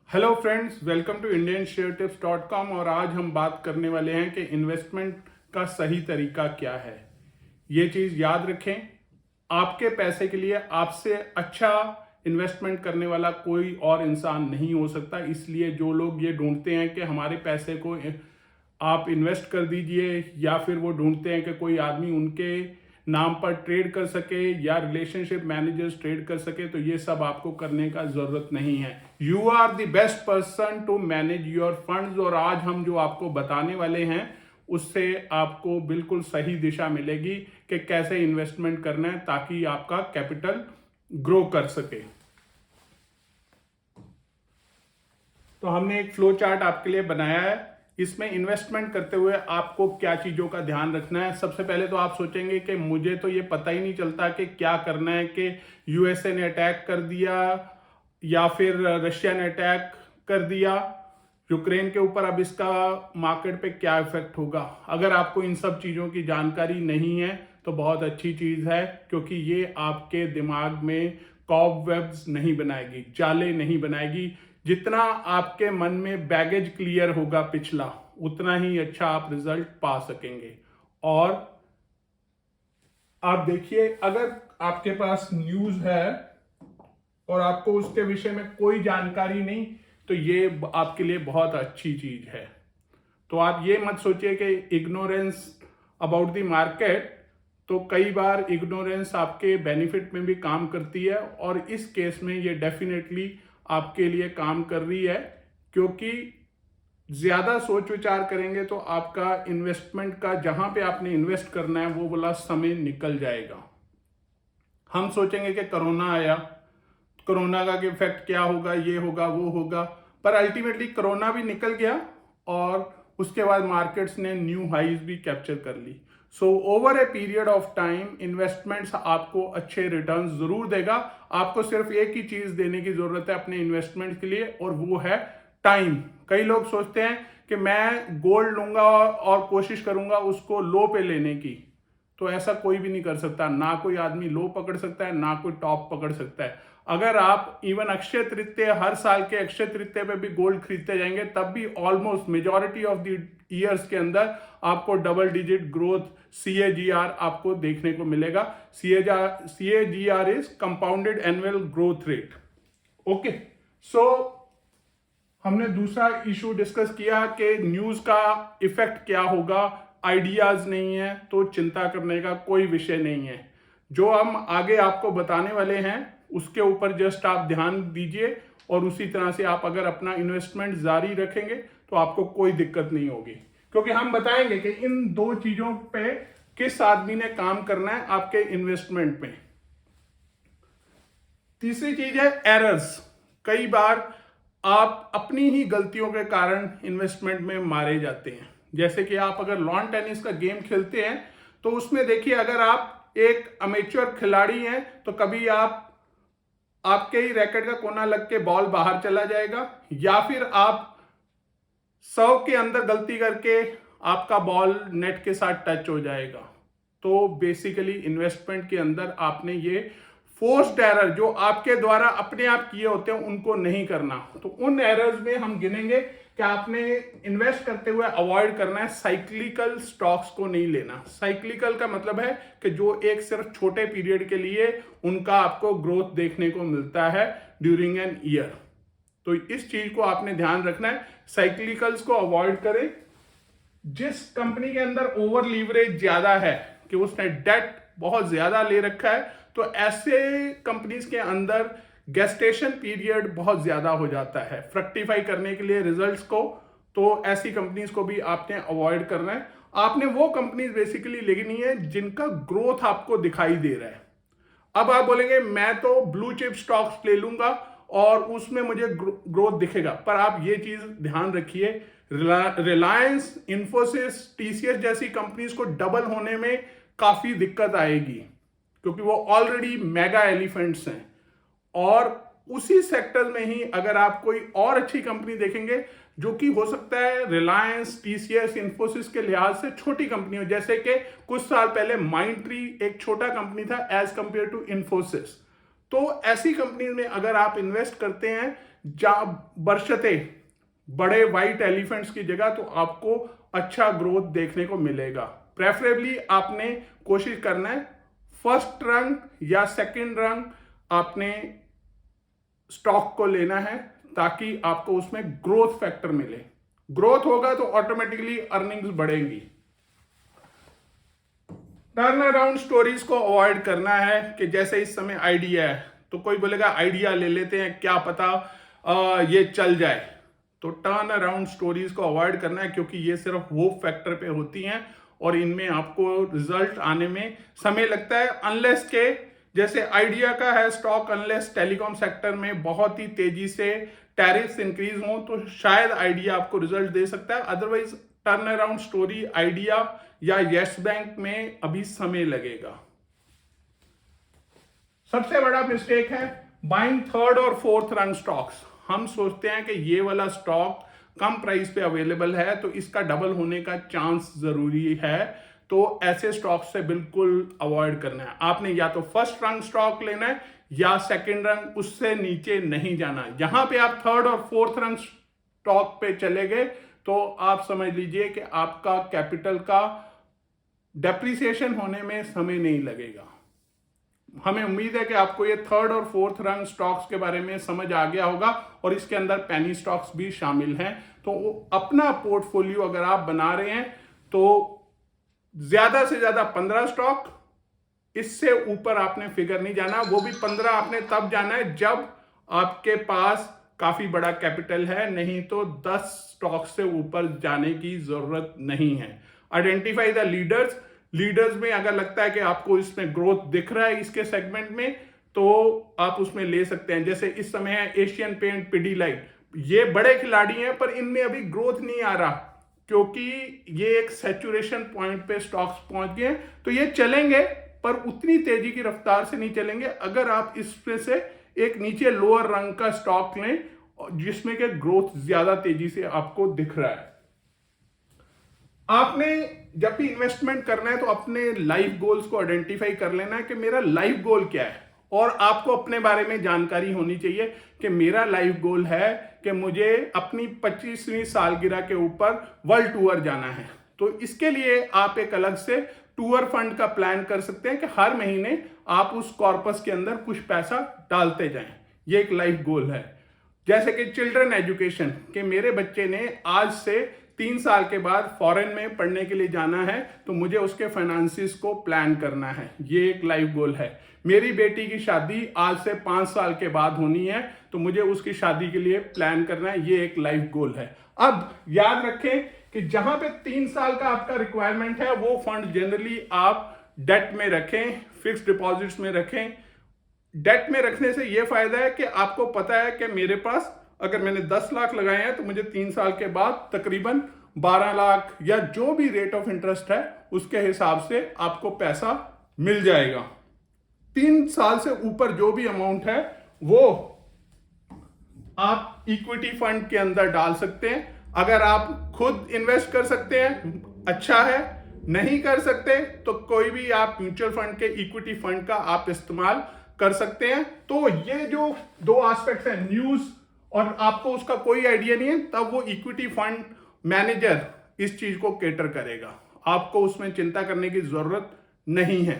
Hello friends, welcome to indiansharetips.com। और आज हम बात करने वाले हैं कि इन्वेस्टमेंट का सही तरीका क्या है। ये चीज़ याद रखें, आपके पैसे के लिए आपसे अच्छा इन्वेस्टमेंट करने वाला कोई और इंसान नहीं हो सकता। इसलिए जो लोग ये ढूंढते हैं कि हमारे पैसे को आप इन्वेस्ट कर दीजिए, या फिर वो ढूंढते हैं कि कोई आदमी उनके नाम पर ट्रेड कर सके या रिलेशनशिप मैनेजर्स ट्रेड कर सके, तो ये सब आपको करने का जरूरत नहीं है। You are the best person to manage your funds. और आज हम जो आपको बताने वाले हैं उससे आपको बिल्कुल सही दिशा मिलेगी कि कैसे इन्वेस्टमेंट करना है ताकि आपका कैपिटल ग्रो कर सके। तो हमने एक फ्लो चार्ट आपके लिए बनाया है। इसमें इन्वेस्टमेंट करते हुए आपको क्या चीज़ों का ध्यान रखना है। सबसे पहले तो आप सोचेंगे कि मुझे तो ये पता ही नहीं चलता कि क्या करना है, कि यूएसए ने अटैक कर दिया या फिर रशिया ने अटैक कर दिया यूक्रेन के ऊपर, अब इसका मार्केट पे क्या इफेक्ट होगा। अगर आपको इन सब चीज़ों की जानकारी नहीं है तो बहुत अच्छी चीज़ है, क्योंकि ये आपके दिमाग में कॉबवेब्स नहीं बनाएगी, जाले नहीं बनाएगी। जितना आपके मन में बैगेज क्लियर होगा पिछला, उतना ही अच्छा आप रिजल्ट पा सकेंगे। और आप देखिए, अगर आपके पास न्यूज़ है और आपको उसके विषय में कोई जानकारी नहीं, तो ये आपके लिए बहुत अच्छी चीज है। तो आप ये मत सोचिए कि इग्नोरेंस अबाउट द मार्केट, तो कई बार इग्नोरेंस आपके बेनिफिट में भी काम करती है, और इस केस में ये डेफिनेटली आपके लिए काम कर रही है। क्योंकि ज्यादा सोच विचार करेंगे तो आपका इन्वेस्टमेंट का, जहां पे आपने इन्वेस्ट करना है, वो वाला समय निकल जाएगा। हम सोचेंगे कि कोरोना आया, कोरोना का इफेक्ट क्या होगा, ये होगा वो होगा, पर अल्टीमेटली कोरोना भी निकल गया और उसके बाद मार्केट्स ने न्यू हाइज भी कैप्चर कर ली। So over a period of time investments आपको अच्छे रिटर्न्स जरूर देगा। आपको सिर्फ एक ही चीज देने की जरूरत है अपने इन्वेस्टमेंट के लिए, और वो है टाइम। कई लोग सोचते हैं कि मैं गोल्ड लूंगा और कोशिश करूंगा उसको लो पे लेने की, तो ऐसा कोई भी नहीं कर सकता। ना कोई आदमी लो पकड़ सकता है, ना कोई टॉप पकड़ सकता है। अगर आप इवन अक्षय तृतीय, हर साल के अक्षय तृतीय पे भी गोल्ड खरीदते जाएंगे, तब भी almost majority of the years के अंदर आपको डबल डिजिट ग्रोथ CAGR आपको देखने को मिलेगा। CAGR is compounded annual growth rate. Okay, so हमने दूसरा इशू डिस्कस किया कि न्यूज का इफेक्ट क्या होगा। आइडियाज नहीं है तो चिंता करने का कोई विषय नहीं है। जो हम आगे आपको बताने वाले हैं उसके ऊपर जस्ट आप ध्यान दीजिए, और उसी तरह से आप अगर अपना इन्वेस्टमेंट जारी रखेंगे तो आपको कोई दिक्कत नहीं होगी। क्योंकि हम बताएंगे कि इन दो चीजों पे किस आदमी ने काम करना है आपके इन्वेस्टमेंट में। तीसरी चीज है एरर्स। कई बार आप अपनी ही गलतियों के कारण इन्वेस्टमेंट में मारे जाते हैं। जैसे कि आप अगर लॉन टेनिस का गेम खेलते हैं तो उसमें देखिए, अगर आप एक अमेच्योर खिलाड़ी हैं तो कभी आपके ही रैकेट का कोना लग के बॉल बाहर चला जाएगा, या फिर आप 100 के अंदर गलती करके आपका बॉल नेट के साथ टच हो जाएगा। तो बेसिकली इन्वेस्टमेंट के अंदर आपने ये फोर्स्ड एरर जो आपके द्वारा अपने आप किए होते हैं उनको नहीं करना। तो उन एरर्स में हम गिनेंगे कि आपने इन्वेस्ट करते हुए अवॉइड करना है साइक्लिकल स्टॉक्स को नहीं लेना। साइक्लिकल का मतलब है कि जो एक सिर्फ छोटे पीरियड के लिए उनका आपको ग्रोथ देखने को मिलता है ड्यूरिंग एन ईयर। तो इस चीज को आपने ध्यान रखना है, साइक्लिकल्स को अवॉइड करें। जिस कंपनी के अंदर ओवर लीवरेज ज्यादा है, कि उसने डेट बहुत ज्यादा ले रखा है, तो ऐसे कंपनीज के अंदर गेस्टेशन पीरियड बहुत ज्यादा हो जाता है फ्रक्टिफाई करने के लिए रिजल्ट्स को। तो ऐसी कंपनीज को भी आपने अवॉइड करना है। आपने वो कंपनीज बेसिकली लेनी है जिनका ग्रोथ आपको दिखाई दे रहा है। अब आप बोलेंगे मैं तो ब्लू चिप स्टॉक्स ले लूंगा और उसमें मुझे ग्रोथ दिखेगा, पर आप ये चीज ध्यान रखिए, रिलायंस, इंफोसिस, TCS जैसी कंपनीज को डबल होने में काफी दिक्कत आएगी, क्योंकि वो ऑलरेडी मेगा एलिफेंट्स हैं। और उसी सेक्टर में ही अगर आप कोई और अच्छी कंपनी देखेंगे जो कि हो सकता है रिलायंस, TCS, इंफोसिस के लिहाज से छोटी कंपनी हो, जैसे कि कुछ साल पहले माइंडट्री एक छोटा कंपनी था एज कंपेयर टू इंफोसिस, तो ऐसी कंपनी में अगर आप इन्वेस्ट करते हैं बरशते बड़े वाइट एलिफेंट्स की जगह तो आपको अच्छा ग्रोथ देखने को मिलेगा। प्रेफरेबली आपने कोशिश करना है फर्स्ट रंग या सेकंड रंग आपने स्टॉक को लेना है ताकि आपको उसमें ग्रोथ फैक्टर मिले। ग्रोथ होगा तो ऑटोमेटिकली अर्निंग्स बढ़ेंगी। टर्न अराउंड स्टोरीज को अवॉइड करना है कि जैसे इस समय आइडिया है तो कोई बोलेगा आइडिया ले लेते हैं, क्या पता ये चल जाए। तो टर्न अराउंड स्टोरीज को अवॉइड करना है क्योंकि ये सिर्फ होप फैक्टर पे होती हैं और इनमें आपको रिजल्ट आने में समय लगता है। अनलेस के जैसे आइडिया का है स्टॉक, अनलेस टेलीकॉम सेक्टर में बहुत ही तेजी से टैरिफ्स इंक्रीज हों तो शायद आइडिया आपको रिजल्ट दे सकता है। Otherwise turn around story idea या यस बैंक में अभी समय लगेगा। सबसे बड़ा मिस्टेक है बाइंग थर्ड और फोर्थ रंग स्टॉक्स। हम सोचते हैं कि ये वाला स्टॉक कम प्राइस पे अवेलेबल है तो इसका डबल होने का चांस जरूरी है, तो ऐसे स्टॉक से बिल्कुल अवॉइड करना है। आपने या तो फर्स्ट रंग स्टॉक लेना है या सेकंड रंग, उससे नीचे नहीं जाना। यहां पे आप थर्ड और फोर्थ रंग स्टॉक पे चले गए तो आप समझ लीजिए कि आपका कैपिटल का डेप्रिसिएशन होने में समय नहीं लगेगा। हमें उम्मीद है कि आपको ये थर्ड और फोर्थ रंग स्टॉक्स के बारे में समझ आ गया होगा और इसके अंदर पेनी स्टॉक्स भी शामिल हैं। तो अपना पोर्टफोलियो अगर आप बना रहे हैं तो ज्यादा से ज्यादा 15 स्टॉक, इससे ऊपर आपने फिगर नहीं जाना। वो भी 15 आपने तब जाना है जब आपके पास काफी बड़ा कैपिटल है, नहीं तो 10 स्टॉक से ऊपर जाने की जरूरत नहीं है। आइडेंटिफाई द लीडर्स में अगर लगता है कि आपको इसमें ग्रोथ दिख रहा है इसके सेगमेंट में तो आप उसमें ले सकते हैं। जैसे इस समय है एशियन पेंट, पिडीलाइट, ये बड़े खिलाड़ी हैं पर इनमें अभी ग्रोथ नहीं आ रहा क्योंकि ये एक सैचुरेशन पॉइंट पे स्टॉक्स पहुंच गए। तो ये चलेंगे पर उतनी तेजी की रफ्तार से नहीं चलेंगे। अगर आप इसमें से एक नीचे लोअर रंग का स्टॉक लें जिसमें के ग्रोथ ज्यादा तेजी से आपको दिख रहा है। आपने जब भी इन्वेस्टमेंट करना है तो अपने लाइफ गोल्स को आइडेंटिफाई कर लेना है कि मेरा लाइफ गोल क्या है, और आपको अपने बारे में जानकारी होनी चाहिए कि मेरा लाइफ गोल है कि मुझे अपनी 25वीं सालगिरह के ऊपर वर्ल्ड टूर जाना है। तो इसके लिए आप एक अलग से टूर फंड का प्लान कर सकते हैं कि हर महीने आप उस कॉर्पस के अंदर कुछ पैसा डालते जाएं। ये एक लाइफ गोल है। जैसे कि चिल्ड्रन एजुकेशन, कि मेरे बच्चे ने आज से 3 साल के बाद फॉरेन में पढ़ने के लिए जाना है तो मुझे उसके फाइनेंसिस को प्लान करना है, ये एक लाइफ गोल है। मेरी बेटी की शादी आज से 5 साल के बाद होनी है तो मुझे उसकी शादी के लिए प्लान करना है, ये एक लाइफ गोल है। अब याद रखें कि जहां पे 3 साल का आपका रिक्वायरमेंट है वो फंड जनरली आप डेट में रखें, फिक्स डिपॉजिट्स में रखें। डेट में रखने से यह फायदा है कि आपको पता है कि मेरे पास अगर मैंने 10 लाख लगाए हैं तो मुझे 3 साल के बाद तकरीबन 12 लाख या जो भी रेट ऑफ इंटरेस्ट है उसके हिसाब से आपको पैसा मिल जाएगा। 3 साल से ऊपर जो भी अमाउंट है वो आप इक्विटी फंड के अंदर डाल सकते हैं। अगर आप खुद इन्वेस्ट कर सकते हैं अच्छा है, नहीं कर सकते तो कोई भी आप म्यूचुअल फंड के इक्विटी फंड का आप इस्तेमाल कर सकते हैं। तो ये जो 2 एस्पेक्ट्स हैं, न्यूज और आपको उसका कोई आइडिया नहीं है, तब वो इक्विटी फंड मैनेजर इस चीज को केटर करेगा, आपको उसमें चिंता करने की जरूरत नहीं है।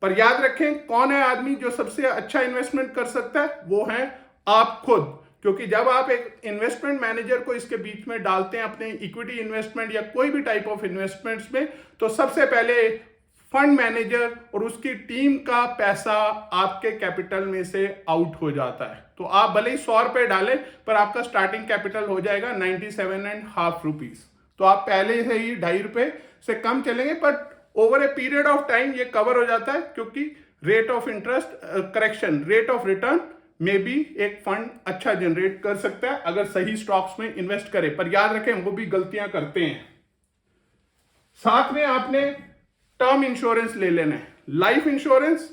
पर याद रखें कौन है आदमी जो सबसे अच्छा इन्वेस्टमेंट कर सकता है, वो है आप खुद। क्योंकि जब आप एक इन्वेस्टमेंट मैनेजर को इसके बीच में डालते हैं अपने इक्विटी इन्वेस्टमेंट या कोई भी टाइप ऑफ इन्वेस्टमेंट्स में, तो सबसे पहले फंड मैनेजर और उसकी टीम का पैसा आपके कैपिटल में से आउट हो जाता है। तो आप भले ही 100 रुपए डालें पर आपका स्टार्टिंग कैपिटल हो जाएगा 97.5 रुपीज। तो आप पहले से ही 2.5 रुपए से कम चलेंगे, but over a period of time ये कवर हो जाता है क्योंकि rate of interest rate of return में भी एक फंड अच्छा जनरेट कर सकता है अगर सही स्टॉक्स में इन्वेस्ट करें। पर याद रखें वो भी गलतियां करते हैं। साथ में आपने टर्म इंश्योरेंस ले लेना है। लाइफ इंश्योरेंस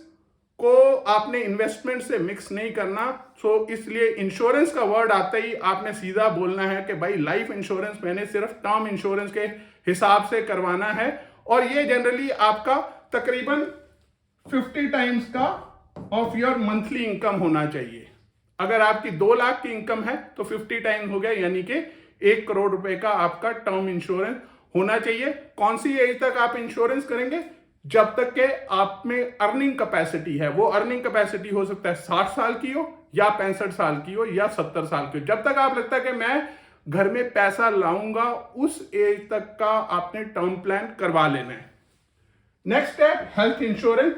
को आपने इन्वेस्टमेंट से मिक्स नहीं करना। सो इसलिए इंश्योरेंस का वर्ड आता ही आपने सीधा बोलना है कि भाई लाइफ इंश्योरेंस मैंने सिर्फ टर्म इंश्योरेंस के हिसाब से करवाना है, और ये जनरली आपका तकरीबन 50 टाइम्स का ऑफ योर मंथली इनकम होना चाहिए। अगर आपकी 2 लाख की इनकम है तो 50 टाइम हो गया, यानी कि 1 करोड़ रुपए का आपका टर्म इंश्योरेंस होना चाहिए। कौन सी एज तक आप इंश्योरेंस करेंगे? जब तक के आप में अर्निंग कैपेसिटी है। वो अर्निंग कैपेसिटी हो सकता है 60 साल की हो या 65 साल की हो या 70 साल की हो। जब तक आप लगता है कि मैं घर में पैसा लाऊंगा, उस एज तक का आपने टर्म प्लान करवा लेना है। नेक्स्ट है हेल्थ इंश्योरेंस।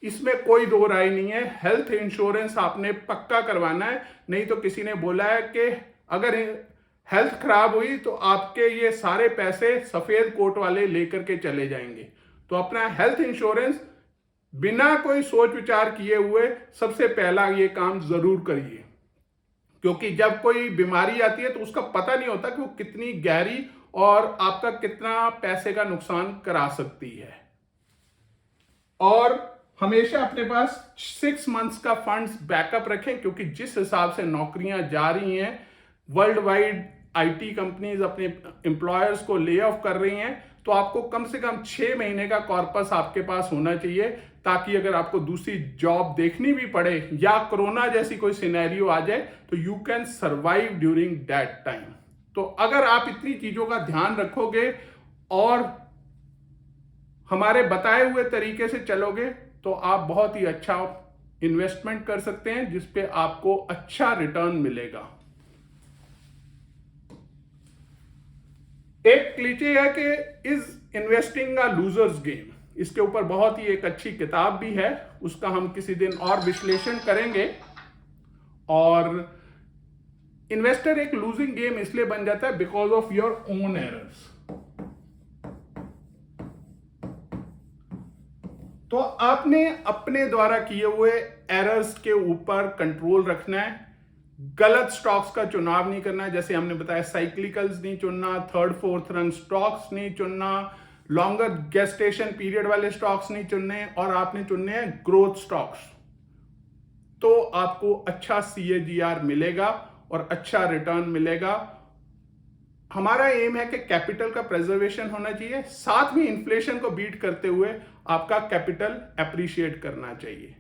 इसमें कोई दो राय नहीं है, हेल्थ इंश्योरेंस आपने पक्का करवाना है। नहीं तो किसी ने बोला है कि अगर हेल्थ खराब हुई तो आपके ये सारे पैसे सफेद कोट वाले लेकर के चले जाएंगे। तो अपना हेल्थ इंश्योरेंस बिना कोई सोच विचार किए हुए सबसे पहला ये काम जरूर करिए, क्योंकि जब कोई बीमारी आती है तो उसका पता नहीं होता कि वो कितनी गहरी और आपका कितना पैसे का नुकसान करा सकती है। और हमेशा अपने पास 6 मंथ्स का फंड्स बैकअप रखें, क्योंकि जिस हिसाब से नौकरियां जा रही हैं, वर्ल्ड वाइड आईटी कंपनीज अपने एम्प्लॉयर्स को ले ऑफ कर रही हैं, तो आपको कम से कम 6 महीने का कॉर्पस आपके पास होना चाहिए, ताकि अगर आपको दूसरी जॉब देखनी भी पड़े या कोरोना जैसी कोई सिनेरियो आ जाए तो you can survive during that time. तो अगर आप इतनी चीजों का ध्यान रखोगे और हमारे बताए हुए तरीके से चलोगे तो आप बहुत ही अच्छा इन्वेस्टमेंट कर सकते हैं, जिसपे आपको अच्छा रिटर्न मिलेगा। एक क्लीचे है कि is investing a losers game. इसके ऊपर बहुत ही एक अच्छी किताब भी है, उसका हम किसी दिन और विश्लेषण करेंगे। और इन्वेस्टर एक लूजिंग गेम इसलिए बन जाता है because of your own errors. तो आपने अपने द्वारा किए हुए एरर्स के ऊपर कंट्रोल रखना है। गलत स्टॉक्स का चुनाव नहीं करना है, जैसे हमने बताया साइक्लिकल्स नहीं चुनना, थर्ड फोर्थ रन स्टॉक्स नहीं चुनना, लॉन्गर गेस्टेशन पीरियड वाले स्टॉक्स नहीं चुनने, और आपने चुनने हैं ग्रोथ स्टॉक्स। तो आपको अच्छा CAGR मिलेगा और अच्छा रिटर्न मिलेगा। हमारा एम है कि कैपिटल का प्रेजर्वेशन होना चाहिए, साथ में इन्फ्लेशन को बीट करते हुए आपका कैपिटल एप्रिशिएट करना चाहिए।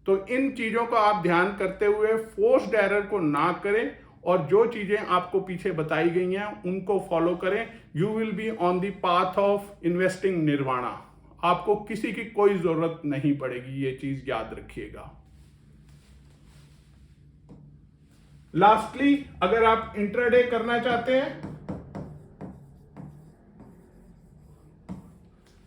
तो इन चीजों को आप ध्यान करते हुए फोर्स्ड एरर को ना करें, और जो चीजें आपको पीछे बताई गई हैं उनको फॉलो करें। You will be on the path of investing nirvana. आपको किसी की कोई जरूरत नहीं पड़ेगी, ये चीज याद रखिएगा। लास्टली, अगर आप इंट्राडे करना चाहते हैं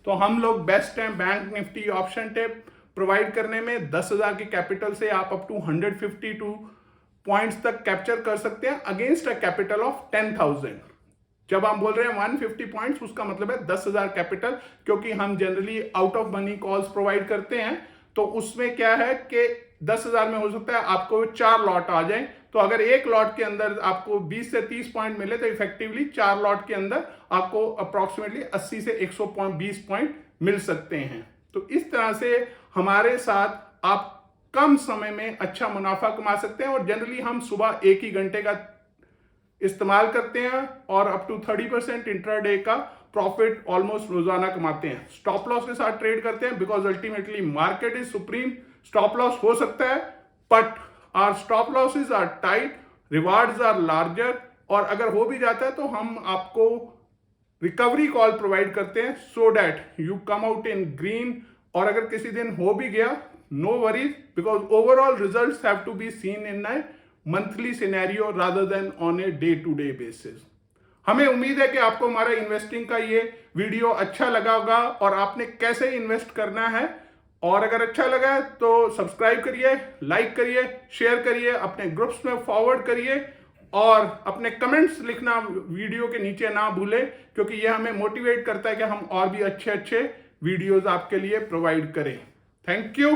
तो हम लोग बेस्ट हैं bank Nifty option tape provide करने में। 10,000 के कैपिटल से आप अप टू 152 पॉइंट्स तक कैप्चर कर सकते हैं अगेंस्ट अ कैपिटल ऑफ 10,000। जब हम बोल रहे हैं 150 पॉइंट्स, उसका मतलब है 10,000 कैपिटल, क्योंकि हम generally out of money calls provide करते हैं। तो उसमें क्या है कि 10,000 में हो सकता है आपको 4 लॉट आ जाए। तो अगर एक लॉट के अंदर आपको 20 से 30 पॉइंट मिले तो इफेक्टिवली 4 लॉट के अंदर आपको अप्रोक्सीमेटली 80 से 120 पॉइंट मिल सकते हैं। तो इस तरह से हमारे साथ आप कम समय में अच्छा मुनाफा कमा सकते हैं। और जनरली हम सुबह 1 ही घंटे का इस्तेमाल करते हैं और अप टू 30% इंट्राडे का प्रॉफिट ऑलमोस्ट रोजाना कमाते हैं। स्टॉप लॉस के साथ ट्रेड करते हैं, because ultimately market is supreme. Stop loss हो सकता है, but our stop losses are tight, rewards are larger, और अगर हो भी जाता है तो हम आपको रिकवरी कॉल प्रोवाइड करते हैं so that you come out in green. और अगर किसी दिन हो भी गया, no worries, because overall results have to be seen in a monthly scenario rather than on a day to day basis. हमें उम्मीद है कि आपको हमारा इन्वेस्टिंग का ये वीडियो अच्छा लगा होगा और आपने कैसे इन्वेस्ट करना है। और अगर अच्छा लगा है तो सब्सक्राइब करिए, लाइक करिए, शेयर करिए, अपने ग्रुप्स में फॉरवर्ड करिए, और अपने कमेंट्स लिखना वीडियो के नीचे ना भूलें, क्योंकि ये हमें मोटिवेट करता है कि हम और भी अच्छे अच्छे वीडियोस आपके लिए प्रोवाइड करें। Thank you.